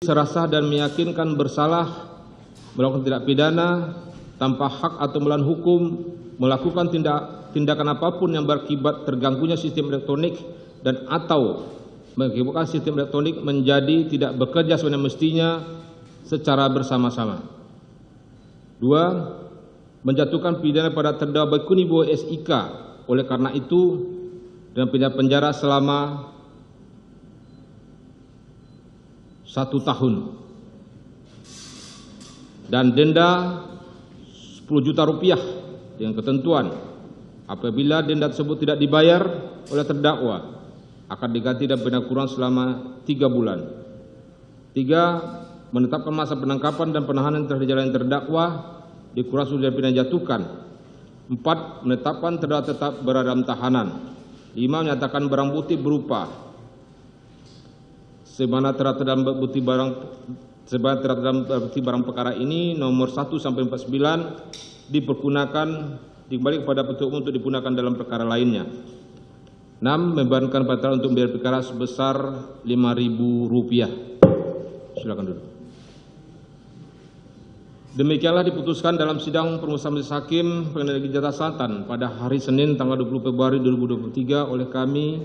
secara sah dan meyakinkan bersalah melakukan tindak pidana tanpa hak atau melawan hukum, melakukan tindakan apapun yang berakibat terganggunya sistem elektronik dan atau mengakibatkan sistem elektronik menjadi tidak bekerja sebagaimana mestinya secara bersama-sama. 2. Menjatuhkan pidana pada terdakwa Baikuni Bowo SIK. Oleh karena itu, dengan pidana penjara selama 1 tahun dan denda 10 juta rupiah dengan ketentuan apabila denda tersebut tidak dibayar oleh terdakwa akan diganti dan pidana kurungan selama 3 bulan. 3. Menetapkan masa penangkapan dan penahanan terhadap jalan terdakwa dikurang sudah pidana jatuhkan. 4. Menetapkan terdakwa tetap berada dalam tahanan. 5. Menyatakan barang bukti berupa sebagaimana terdapat dalam bukti barang perkara ini nomor 1 sampai 49 dipergunakan dikembali kepada penuntut umum untuk digunakan dalam perkara lainnya. 6. Membebankan pada untuk membayar perkara sebesar Rp5.000. Silakan duduk. Demikianlah diputuskan dalam sidang permulaan majelis hakim Pengadilan Negeri Jakarta Selatan pada hari Senin tanggal 20 Februari 2023 oleh kami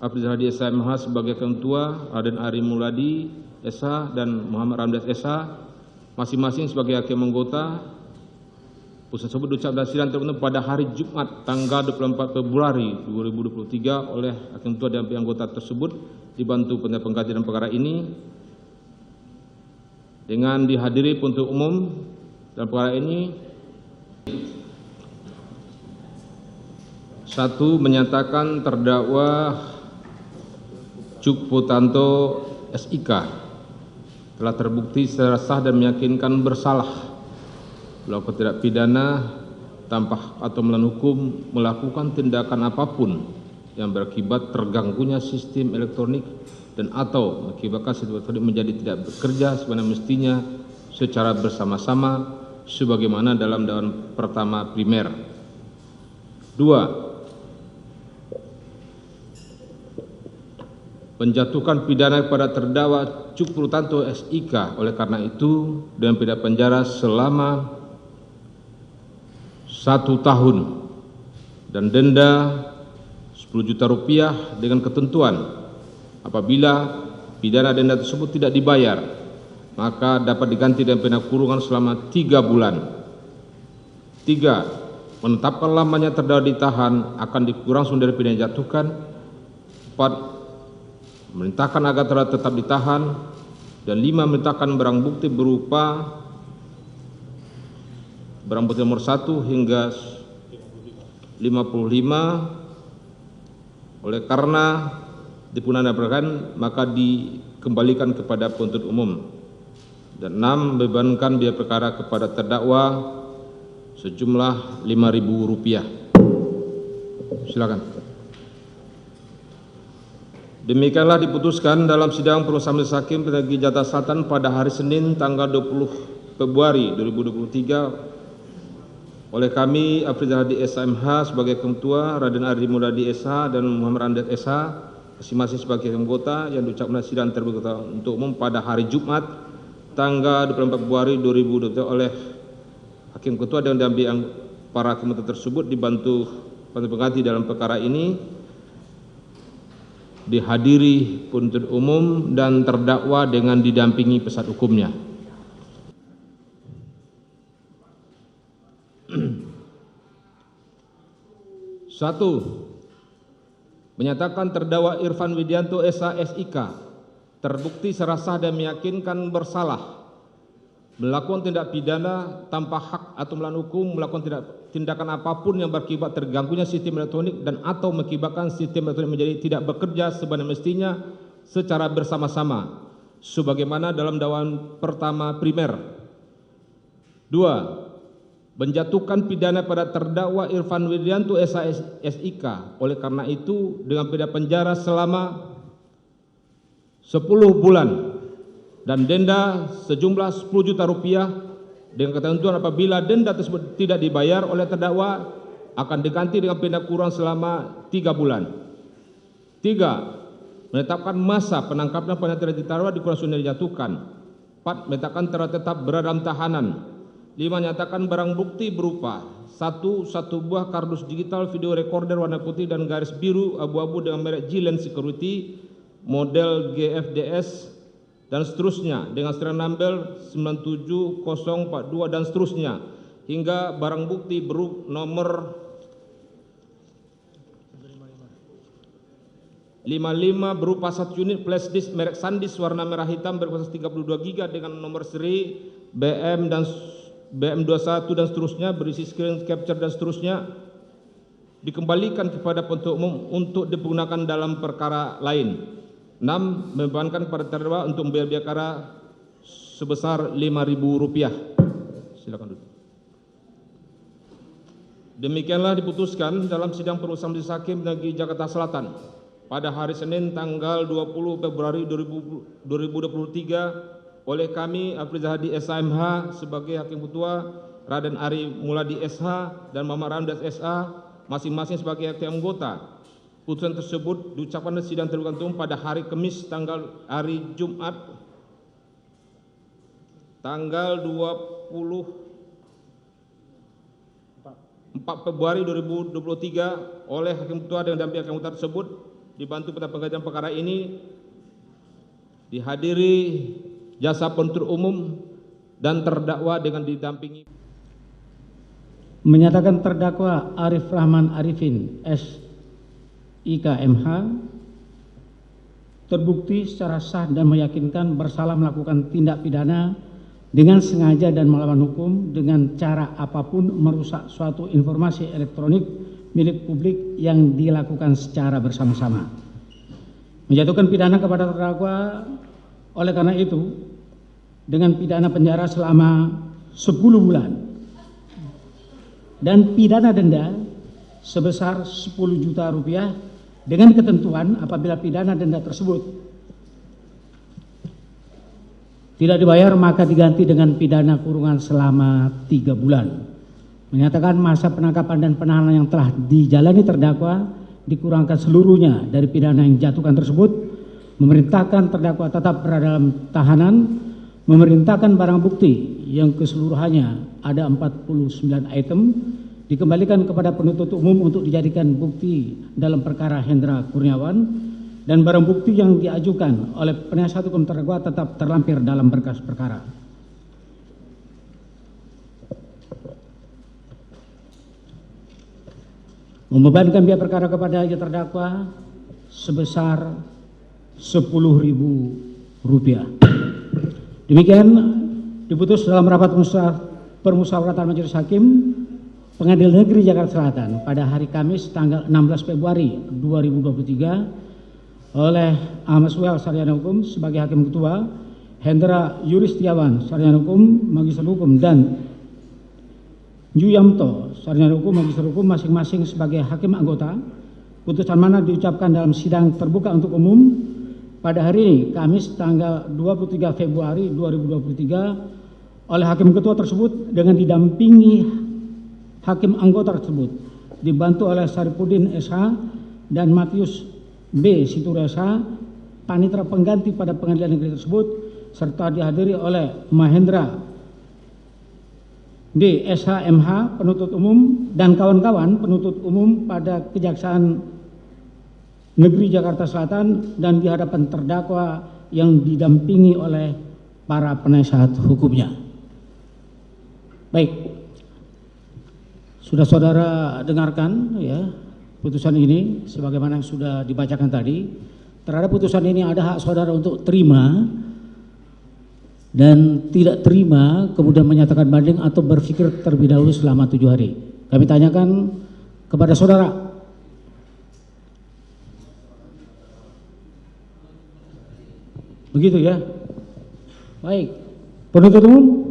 Apri Zahadi SMH sebagai ketua, Raden Ari Muladi SH dan Muhammad Ramdas SH masing-masing sebagai hakim anggota. Putusan tersebut diucapkan dalam sidang tertentu pada hari Jumat tanggal 24 Februari 2023 oleh hakim ketua dan pihak anggota tersebut dibantu pengganti dalam perkara ini dengan dihadiri penuntut umum dalam perkara ini. 1. Menyatakan terdakwa Cuk Putanto SIK telah terbukti secara sah dan meyakinkan bersalah melakukan tindak pidana tanpa atau melawan hukum, melakukan tindakan apapun yang berakibat terganggunya sistem elektronik dan atau mengakibatkan sistem elektronik menjadi tidak bekerja sebagaimana mestinya secara bersama-sama sebagaimana dalam dakwaan pertama primer. 2. Menjatuhkan pidana kepada terdakwa Cuk Putanto SIK. Oleh karena itu dengan pidana penjara selama 1 tahun dan denda 10 juta rupiah dengan ketentuan apabila pidana denda tersebut tidak dibayar maka dapat diganti dengan pidana kurungan selama 3 bulan. 3. Menetapkan lamanya terdakwa ditahan akan dikurang dari pidana jatuhkan. 4. Memerintahkan agar terdakwa tetap ditahan. Dan 5. Memerintahkan barang bukti berupa barang bukti nomor 1 hingga 55 oleh karena dipunahkan maka dikembalikan kepada penuntut umum. Dan 6. Membebankan biaya perkara kepada terdakwa sejumlah Rp5.000. Silakan. Demikianlah diputuskan dalam sidang permulaan majelis hakim Pengadilan Negeri Jakarta Selatan pada hari Senin tanggal 20 Februari 2023 oleh kami Apri Zahadi SMH sebagai ketua, Raden Ari Muladi SH dan Muhammad Ramdas SH masing-masing sebagai anggota yang diucapkan sidang terbuka untuk umum pada hari Jumat tanggal 24 Februari 2023 oleh hakim ketua dan diambil para hakim tersebut dibantu pengganti dalam perkara ini dihadiri penuntut umum dan terdakwa dengan didampingi penasihat hukumnya. 1. Menyatakan terdakwa Irfan Widianto SH SIK terbukti secara sah dan meyakinkan bersalah melakukan tindak pidana tanpa hak atau melawan hukum, melakukan tindakan apapun yang berakibat terganggunya sistem elektronik dan atau mengakibatkan sistem elektronik menjadi tidak bekerja sebagaimana mestinya secara bersama-sama sebagaimana dalam dakwaan pertama primer. 2. Menjatuhkan pidana pada terdakwa Irfan Widianto SH SIK. Oleh karena itu dengan pidana penjara selama 10 bulan dan denda sejumlah 10 juta rupiah dengan ketentuan apabila denda tersebut tidak dibayar oleh terdakwa akan diganti dengan pidana kurungan selama 3 bulan. 3. Menetapkan masa penangkapan pada terdakwa di kurungan sudah dijatuhkan. 4. Menyatakan telah tetap berada dalam tahanan. 5. Menyatakan barang bukti berupa 1. Satu buah kardus digital video recorder warna putih dan garis biru abu-abu dengan merek G-Lens Security model GFDS dan seterusnya dengan serial number 97042 dan seterusnya, hingga barang bukti berupa nomor 55 berupa 1 unit flash disk merek SanDisk warna merah hitam berkapasitas 32 GB dengan nomor seri BM21 dan seterusnya, berisi screen capture dan seterusnya, dikembalikan kepada penuntut umum untuk digunakan dalam perkara lain. 6. Membebankan pada terdakwa untuk membayar biaya perkara sebesar Rp5.000. Silakan duduk. Demikianlah diputuskan dalam sidang perusahaan Majelis Hakim Negeri Jakarta Selatan pada hari Senin tanggal 20 Februari 2023 oleh kami Afrizal Hadi SHMH sebagai Hakim Ketua, Raden Ari Muladi SH dan Muhammad Ramdas SH masing-masing sebagai hakim anggota. Putusan tersebut diucapkan dalam sidang terbuka umum pada hari Kamis hari Jumat tanggal 24 Februari 2023 oleh Hakim Ketua dengan dampingan hakim anggota tersebut, dibantu pada pengajian perkara ini dihadiri jasa penuntut umum dan terdakwa dengan didampingi. Menyatakan terdakwa Arif Rahman Arifin SIKMH terbukti secara sah dan meyakinkan bersalah melakukan tindak pidana dengan sengaja dan melawan hukum dengan cara apapun merusak suatu informasi elektronik milik publik yang dilakukan secara bersama-sama. Menjatuhkan pidana kepada terdakwa oleh karena itu dengan pidana penjara selama 10 bulan dan pidana denda sebesar 10 juta rupiah dengan ketentuan apabila pidana denda tersebut tidak dibayar maka diganti dengan pidana kurungan selama 3 bulan. Menyatakan masa penangkapan dan penahanan yang telah dijalani terdakwa dikurangkan seluruhnya dari pidana yang dijatuhkan tersebut, memerintahkan terdakwa tetap berada dalam tahanan, memerintahkan barang bukti yang keseluruhannya ada 49 item dikembalikan kepada penuntut umum untuk dijadikan bukti dalam perkara Hendra Kurniawan, dan barang bukti yang diajukan oleh penasihat hukum terdakwa tetap terlampir dalam berkas perkara. Membebankan biaya perkara kepada terdakwa sebesar Rp10.000. Demikian diputus dalam rapat permusyawaratan Majelis Hakim Pengadilan Negeri Jakarta Selatan pada hari Kamis tanggal 16 Februari 2023 oleh Ahmad Suel Sarjana Hukum sebagai Hakim Ketua, Hendra Yuristiawan Sarjana Hukum Magister Hukum dan Yuyamto Sarjana Hukum Magister Hukum masing-masing sebagai hakim anggota. Putusan mana diucapkan dalam sidang terbuka untuk umum pada hari ini Kamis tanggal 23 Februari 2023 oleh Hakim Ketua tersebut dengan didampingi hakim anggota tersebut, dibantu oleh Saripudin SH dan Matius B. Situra SH, panitera pengganti pada pengadilan negeri tersebut, serta dihadiri oleh Mahendra D. SH MH, penuntut umum, dan kawan-kawan penuntut umum pada Kejaksaan Negeri Jakarta Selatan dan di hadapan terdakwa yang didampingi oleh para penasihat hukumnya. Baik, sudah saudara dengarkan ya putusan ini sebagaimana yang sudah dibacakan tadi. Terhadap putusan ini ada hak saudara untuk terima dan tidak terima, kemudian menyatakan banding atau berpikir terlebih dahulu selama 7 hari. Kami tanyakan kepada saudara. Begitu ya. Baik. Penuntut umum?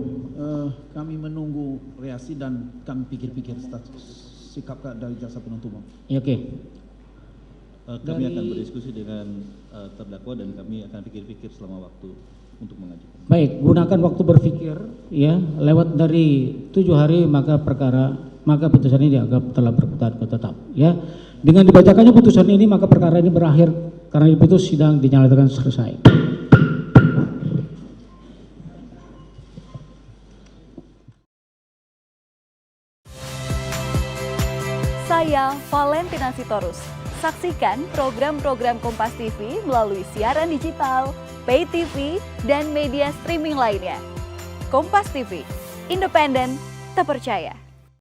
Kami menunggu reaksi dan kami pikir-pikir sikap dari jasa penuntut umum. Ya, oke. Kami akan berdiskusi dengan terdakwa dan kami akan pikir-pikir selama waktu untuk mengajukan. Baik, gunakan waktu berpikir ya. Lewat dari 7 hari maka putusan ini dianggap telah berkutat tetap ya. Dengan dibacakannya putusan ini maka perkara ini berakhir karena diputus sidang dinyatakan selesai. Saya Valentina Sitorus. Saksikan program-program Kompas TV melalui siaran digital, pay TV, dan media streaming lainnya. Kompas TV, independen, terpercaya.